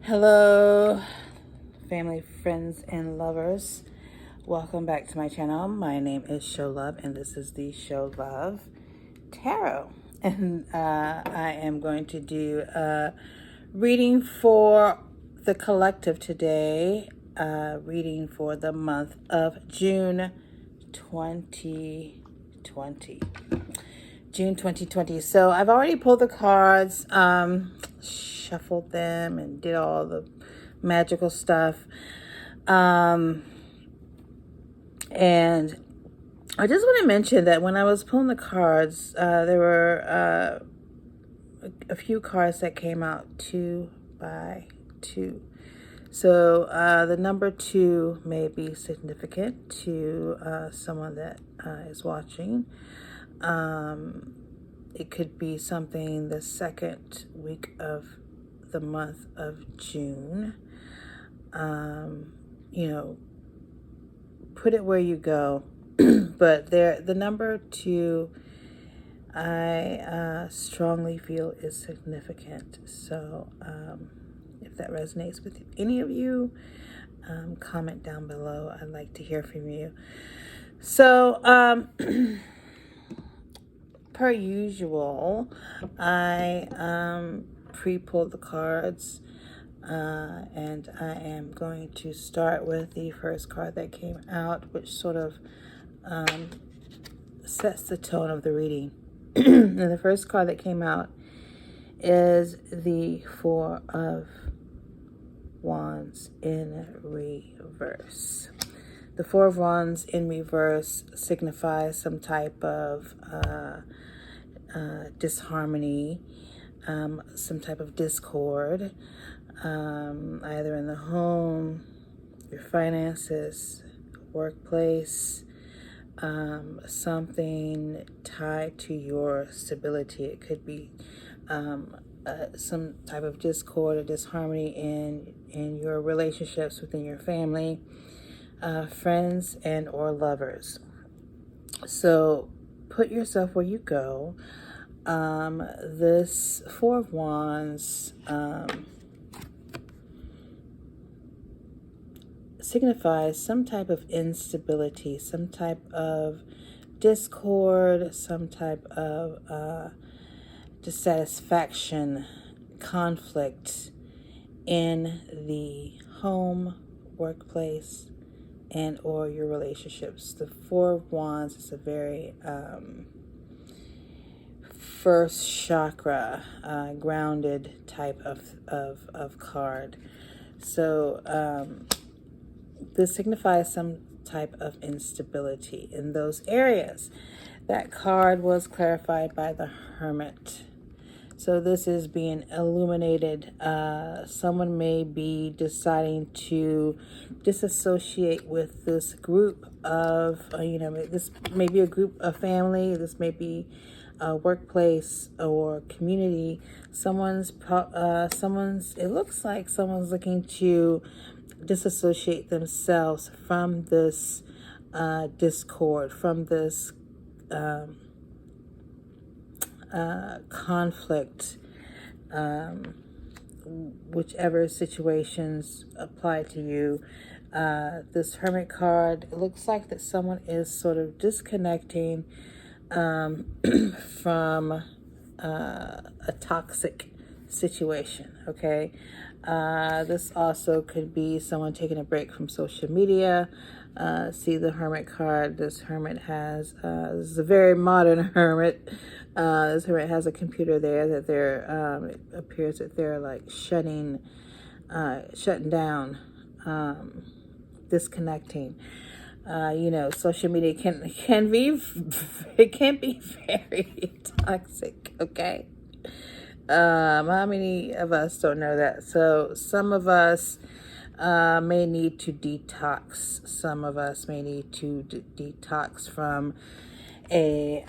Hello, family, friends, and lovers. Welcome back to my channel. My name is Show Love, and this is the Show Love Tarot. And I am going to do a reading for the collective today, reading for the month of June 2020. June 2020. So I've already pulled the cards, shuffled them, and did all the magical stuff. And I just want to mention that when I was pulling the cards, there were a few cards that came out 2 by 2. So the number 2 may be significant to someone that is watching. It could be something the second week of the month of June. Put it where you go. But the number 2, I strongly feel is significant. So if that resonates with any of you, comment down below. I'd like to hear from you. So per usual, I pre-pulled the cards, and I am going to start with the first card that came out, which sort of sets the tone of the reading. And the first card that came out is the 4 of Wands in reverse. The 4 of Wands in reverse signifies some type of disharmony, some type of discord, either in the home, your finances, workplace, something tied to your stability. It could be some type of discord or disharmony in your relationships within your family, friends, and or lovers. So put yourself where you go. This 4 of Wands signifies some type of instability, some type of discord, some type of dissatisfaction, conflict in the home, workplace, and or your relationships. The 4 of Wands is a very first chakra, grounded type of card. So this signifies some type of instability in those areas. That card was clarified by the Hermit. So this is being illuminated. Someone may be deciding to disassociate with this group of, this may be a group of family. This may be a workplace or community. It looks like someone's looking to disassociate themselves from this discord, from this conflict, whichever situations apply to you. This Hermit card, it looks like that someone is sort of disconnecting from a toxic situation, okay? This also could be someone taking a break from social media. See the Hermit card. This Hermit has, this is a very modern Hermit. This Hermit has a computer there that they're, it appears that they're like shutting down, disconnecting. Social media can be, it can be very toxic, okay? How many of us don't know that? So some of us may need to detox. Some of us may need to detox from a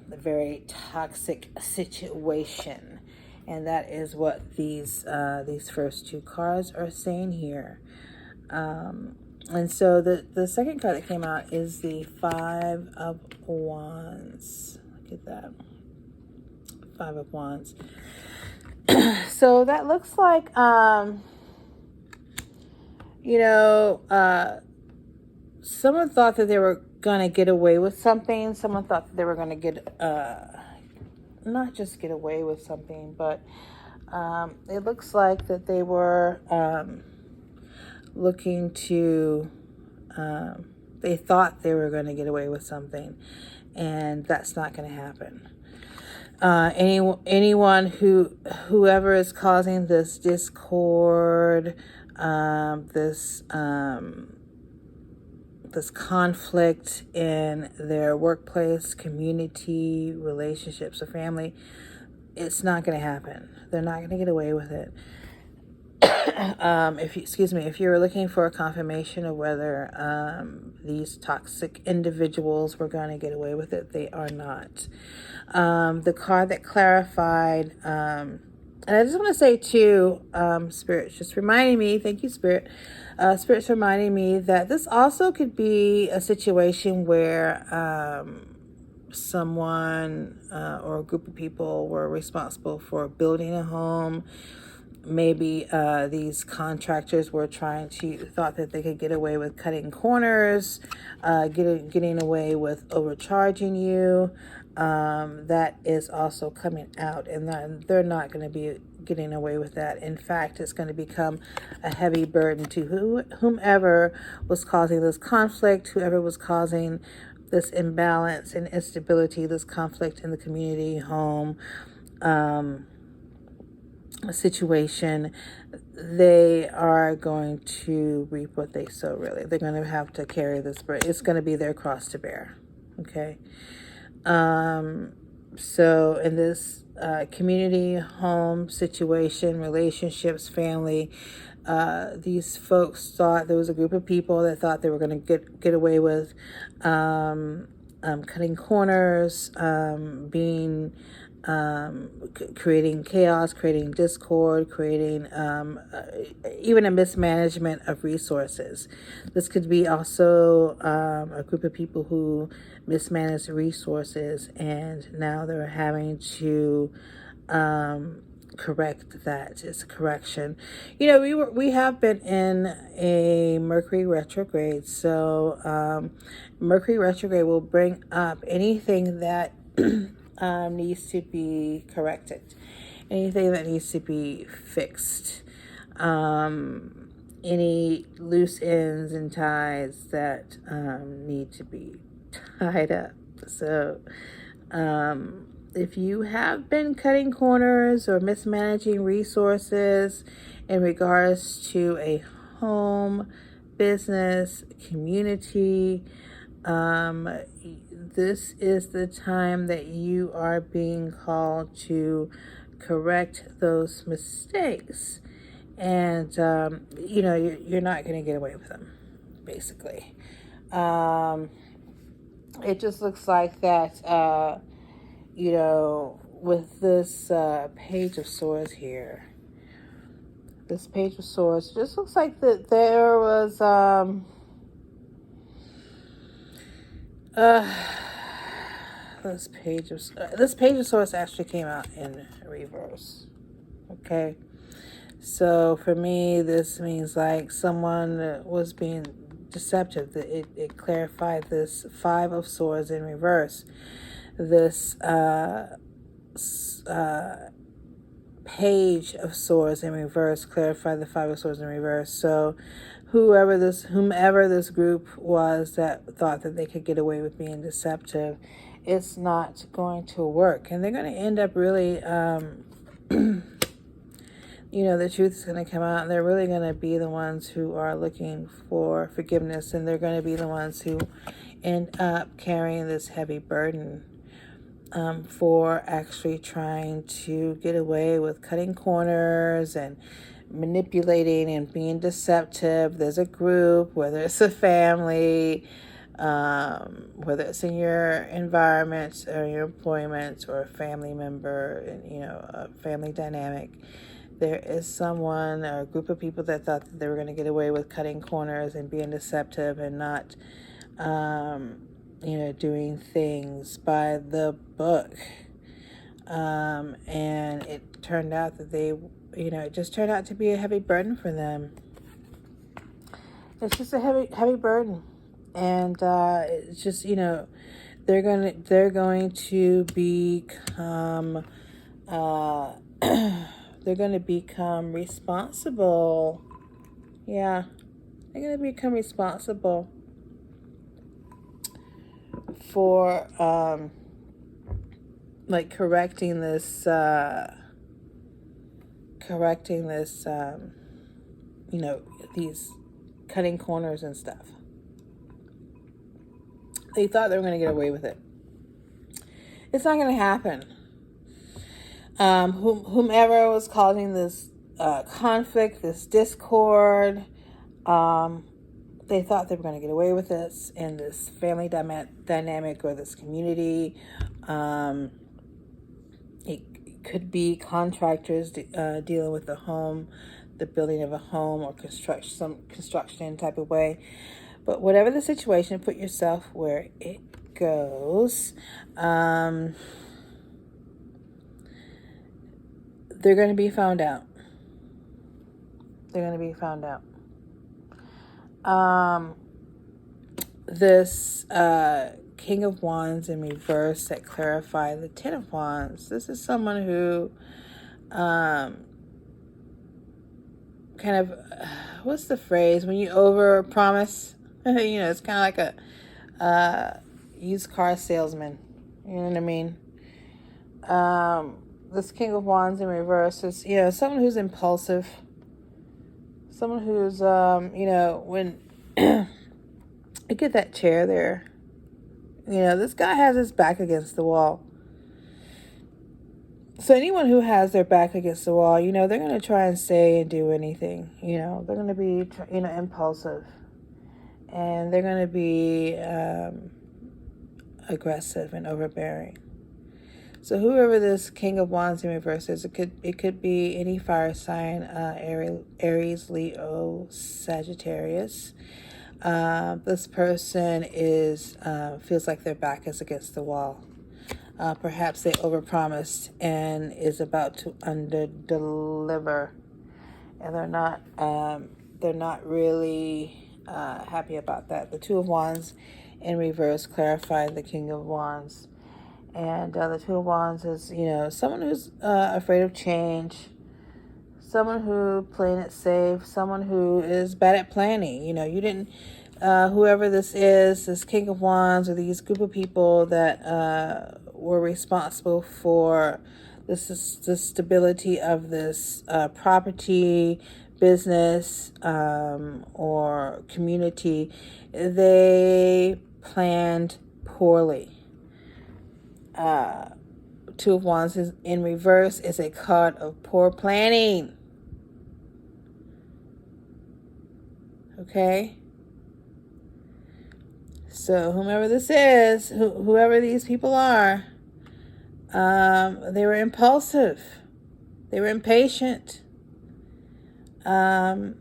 very toxic situation. And that is what these first 2 cards are saying here. And so the second card that came out is the 5 of Wands. Look at that. 5 of Wands. So that looks like Someone thought that they were going to get away with something. Someone thought that they were going to not just get away with something, but it looks like that they were looking to, they thought they were going to get away with something, and that's not going to happen. Anyone whoever is causing this discord, this conflict in their workplace, community, relationships, or family, it's not going to happen. They're not going to get away with it. If you're looking for a confirmation of whether these toxic individuals were going to get away with it, they are not. The card that clarified, and I just want to say too, Spirit's just reminding me, thank you, Spirit. Spirit's reminding me that this also could be a situation where someone or a group of people were responsible for building a home. Maybe these contractors were thought that they could get away with cutting corners, getting away with overcharging you. That is also coming out, and they're not going to be getting away with that. In fact, it's going to become a heavy burden to whomever was causing this conflict, whoever was causing this imbalance and instability, this conflict in the community, home, situation. They are going to reap what they sow, really. They're going to have to carry this burden. It's going to be their cross to bear. Okay. So in this community, home situation, relationships, family, these folks thought there was a group of people that thought they were going to get away with cutting corners, creating chaos, creating discord, creating even a mismanagement of resources. This could be also a group of people who mismanage resources, and now they're having to correct that. It's a correction. We have been in a Mercury retrograde, so Mercury retrograde will bring up anything that needs to be corrected, anything that needs to be fixed, any loose ends and ties that need to be tied up. So if you have been cutting corners or mismanaging resources in regards to a home, business, community, this is the time that you are being called to correct those mistakes. And, you're not going to get away with them, basically. It just looks like that, with this Page of Swords here. This Page of Swords just looks like that there was... This Page of Swords actually came out in reverse. Okay, so for me, this means like someone was being deceptive. It clarified this Five of Swords in reverse. This Page of Swords in reverse clarified the Five of Swords in reverse. So whomever this group was that thought that they could get away with being deceptive, it's not going to work. And they're going to end up really, the truth is going to come out, and they're really going to be the ones who are looking for forgiveness, and they're going to be the ones who end up carrying this heavy burden for actually trying to get away with cutting corners and manipulating and being deceptive. There's a group, whether it's a family, whether it's in your environment or your employment or a family member, a family dynamic, there is someone or a group of people that thought that they were going to get away with cutting corners and being deceptive and not doing things by the book. And it turned out that it just turned out to be a heavy burden for them. It's just a heavy burden, and it's just, they're going to become they're going to become responsible. Yeah, they're going to become responsible for like correcting this these cutting corners and stuff. They thought they were going to get away with it. It's not going to happen. Whomever was causing this conflict, this discord, they thought they were going to get away with this in this family dynamic or this community. It could be contractors dealing with the home, the building of a home, or some construction type of way. But whatever the situation, put yourself where it goes. They're going to be found out. They're going to be found out. This King of Wands in reverse that clarify the Ten of Wands. This is someone who kind of, what's the phrase? When you over promise, it's kind of like a used car salesman. You know what I mean? This King of Wands in reverse is, someone who's impulsive. Someone who's, when you get that chair there, this guy has his back against the wall. So anyone who has their back against the wall, they're going to try and say and do anything. They're going to be, impulsive. And they're going to be aggressive and overbearing. So whoever this King of Wands in reverse is, it could be any fire sign, Aries, Leo, Sagittarius. This person feels like their back is against the wall. Perhaps they overpromised and is about to underdeliver, and they're not really happy about that. The Two of Wands in reverse clarify the King of Wands. And the Two of Wands is, someone who's afraid of change, someone who playing it safe, someone who is bad at planning. You didn't, whoever this is, this King of Wands, or these group of people that were responsible for the stability of this property, business, or community, they planned poorly. Two of Wands is in reverse is a card of poor planning. Okay? So whomever this is, whoever these people are, they were impulsive. They were impatient. And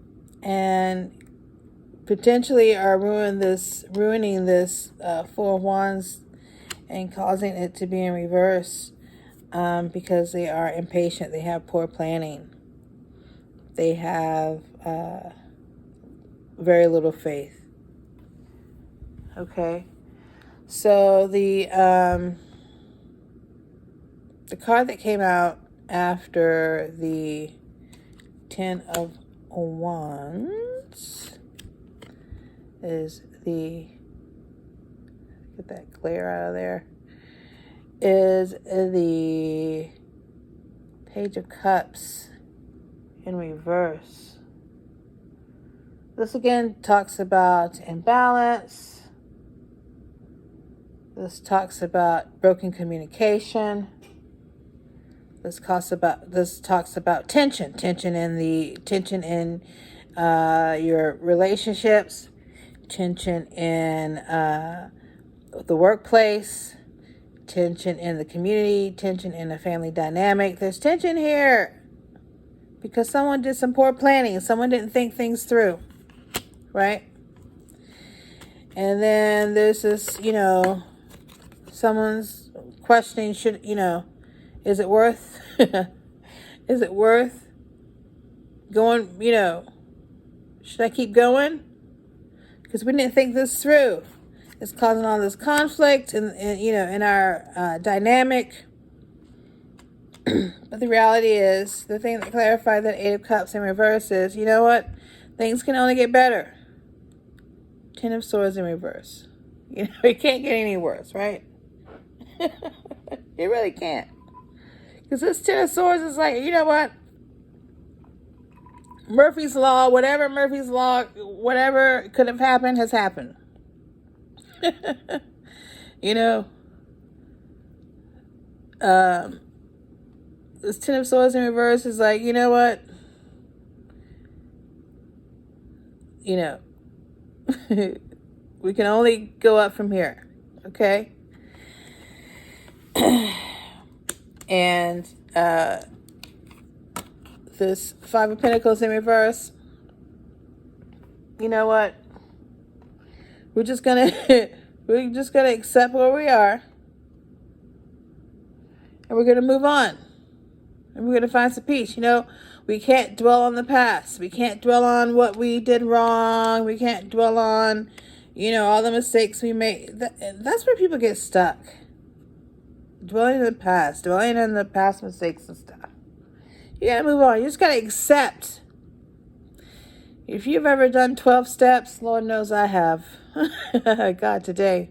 potentially are ruining this Four of Wands and causing it to be in reverse because they are impatient. They have poor planning. They have very little faith. Okay, so the card that came out after the Ten of Wands is get that glare out of there, is the Page of Cups in reverse. This again talks about imbalance. This talks about broken communication. This talks about tension in your relationships, tension in the workplace, tension in the community, tension in the family dynamic. There's tension here because someone did some poor planning. Someone didn't think things through, right? And then there's this, someone's questioning, is it worth, is it worth going, should I keep going? because we didn't think this through. It's causing all this conflict in our dynamic. But the reality is, the thing that clarified that Eight of Cups in reverse is, you know what? Things can only get better. Ten of Swords in reverse. It can't get any worse, right? It really can't. Because this Ten of Swords is like, you know what? Murphy's Law, whatever could have happened has happened. This Ten of Swords in reverse is like, you know what? We can only go up from here. Okay? And this Five of Pentacles in reverse, you know what? We're just gonna accept where we are, and we're gonna move on, and we're gonna find some peace. We can't dwell on the past. We can't dwell on what we did wrong. We can't dwell on, all the mistakes we made. That's where people get stuck. Dwelling in the past mistakes and stuff. You gotta move on. You just gotta accept. If you've ever done 12 steps, Lord knows I have. God, today.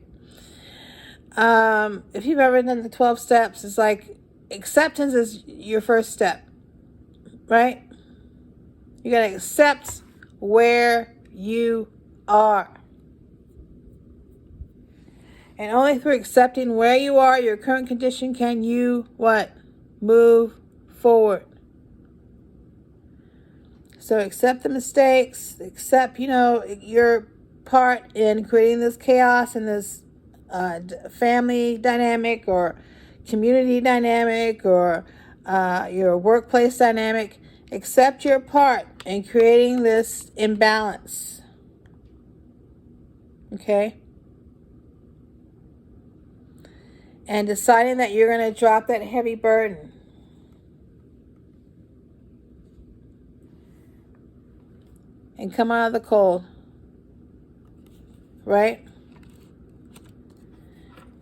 If you've ever done the 12 steps, it's like acceptance is your first step. Right? You gotta accept where you are. And only through accepting where you are, your current condition, can you, move forward. So accept the mistakes, accept, your part in creating this chaos and this family dynamic or community dynamic or your workplace dynamic. Accept your part in creating this imbalance. Okay? And deciding that you're going to drop that heavy burden. And come out of the cold. Right?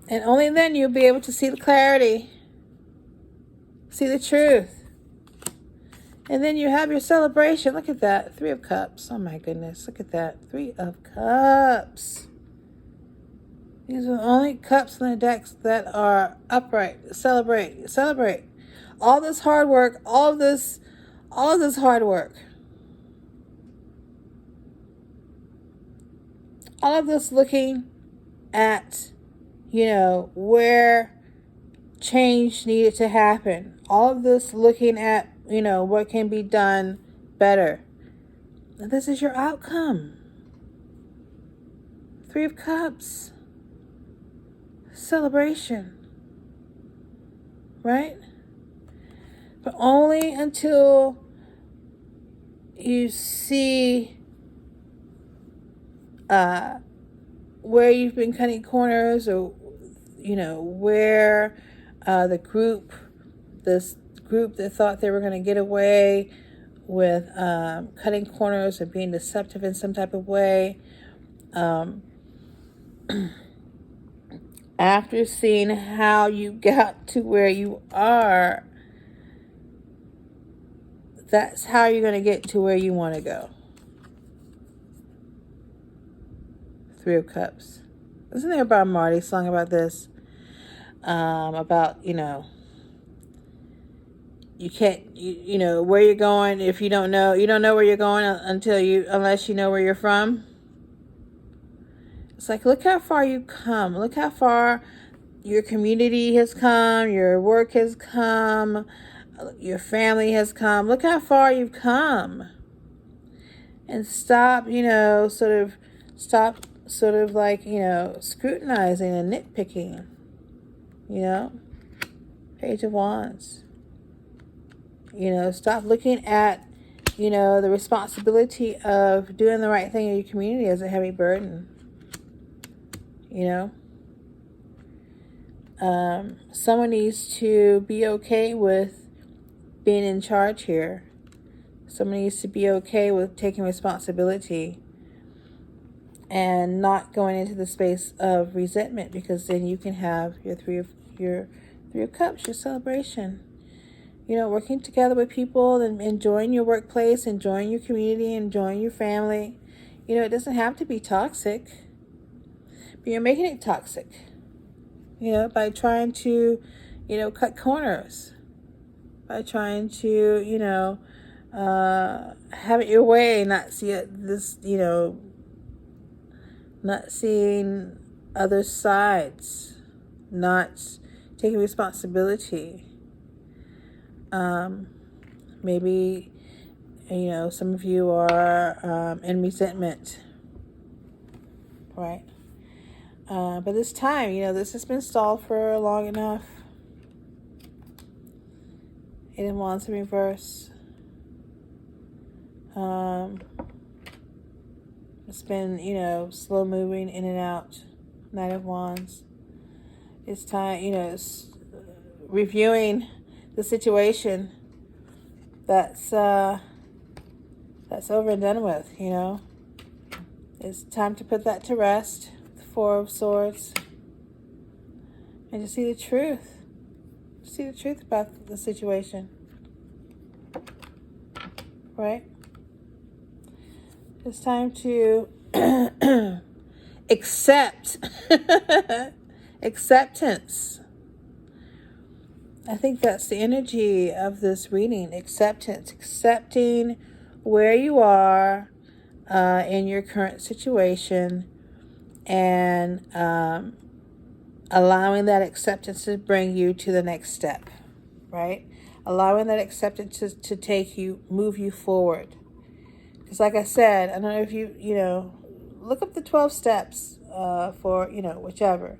And only then you'll be able to see the clarity. See the truth. And then you have your celebration. Look at that. 3 of Cups. Oh my goodness. Look at that. 3 of Cups. These are the only cups in the decks that are upright. Celebrate. Celebrate. All this hard work. All of this hard work. All of this looking at, where change needed to happen. All of this looking at, what can be done better. This is your outcome. 3 of Cups. Celebration. Right? But only until you see where you've been cutting corners, or where this group that thought they were going to get away with cutting corners or being deceptive in some type of way, after seeing how you got to where you are, that's how you're going to get to where you want to go. 3 of Cups. Isn't there a Bob Marley song about this? About, you can't, where you're going, if you don't know where you're going unless you know where you're from. It's like, look how far you've come. Look how far your community has come, your work has come, your family has come. Look how far you've come. And stop, scrutinizing and nitpicking. Page of Wands. Stop looking at, the responsibility of doing the right thing in your community as a heavy burden. Someone needs to be okay with being in charge here. Someone needs to be okay with taking responsibility. and not going into the space of resentment, because then you can have your three of cups, your celebration. Working together with people and enjoying your workplace, enjoying your community, enjoying your family. It doesn't have to be toxic, but you're making it toxic, by trying to, cut corners, by trying to, have it your way, not see this, not seeing other sides, not taking responsibility. Maybe, some of you are in resentment, right? But this time, this has been stalled for long enough. Eight of Wands in reverse. It's been, slow moving in and out. Knight of Wands. It's time, it's reviewing the situation that's over and done with, It's time to put that to rest. The Four of Swords. And to see the truth. See the truth about the situation. Right? It's time to accept. Acceptance. I think that's the energy of this reading. Acceptance. Accepting where you are in your current situation, and allowing that acceptance to bring you to the next step, right? Allowing that acceptance to move you forward. Because like I said, I don't know if you look up the 12 steps for, whichever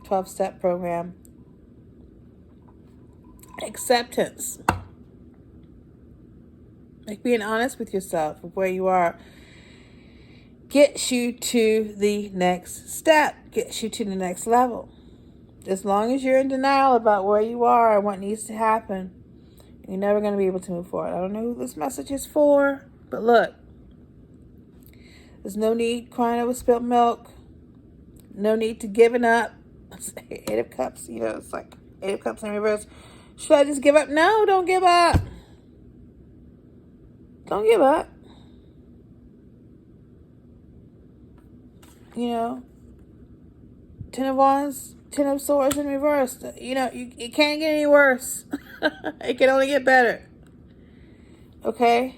12-step program. Acceptance. Like being honest with yourself of where you are gets you to the next step, gets you to the next level. As long as you're in denial about where you are and what needs to happen, you're never going to be able to move forward. I don't know who this message is for, but look, there's no need crying over spilled milk. No need to giving up. Eight of Cups, it's like Eight of Cups in reverse. Should I just give up? No, don't give up. Don't give up. Ten of Wands, Ten of Swords in reverse. It can't get any worse. It can only get better. Okay?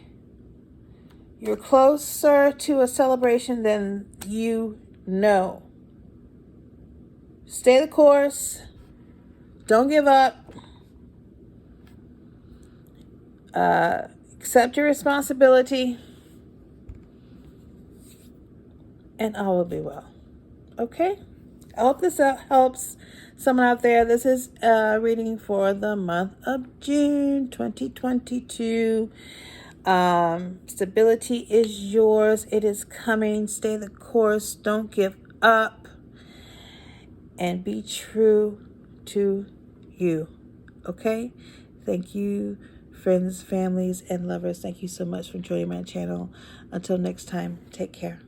You're closer to a celebration than you know. Stay the course. Don't give up. Accept your responsibility. And all will be well. Okay? I hope this helps someone out there. This is a reading for the month of June 2022. Stability is yours. It is coming. Stay the course. Don't give up. And be true to you. Okay? Thank you, friends, families, and lovers. Thank you so much for joining my channel. Until next time, take care.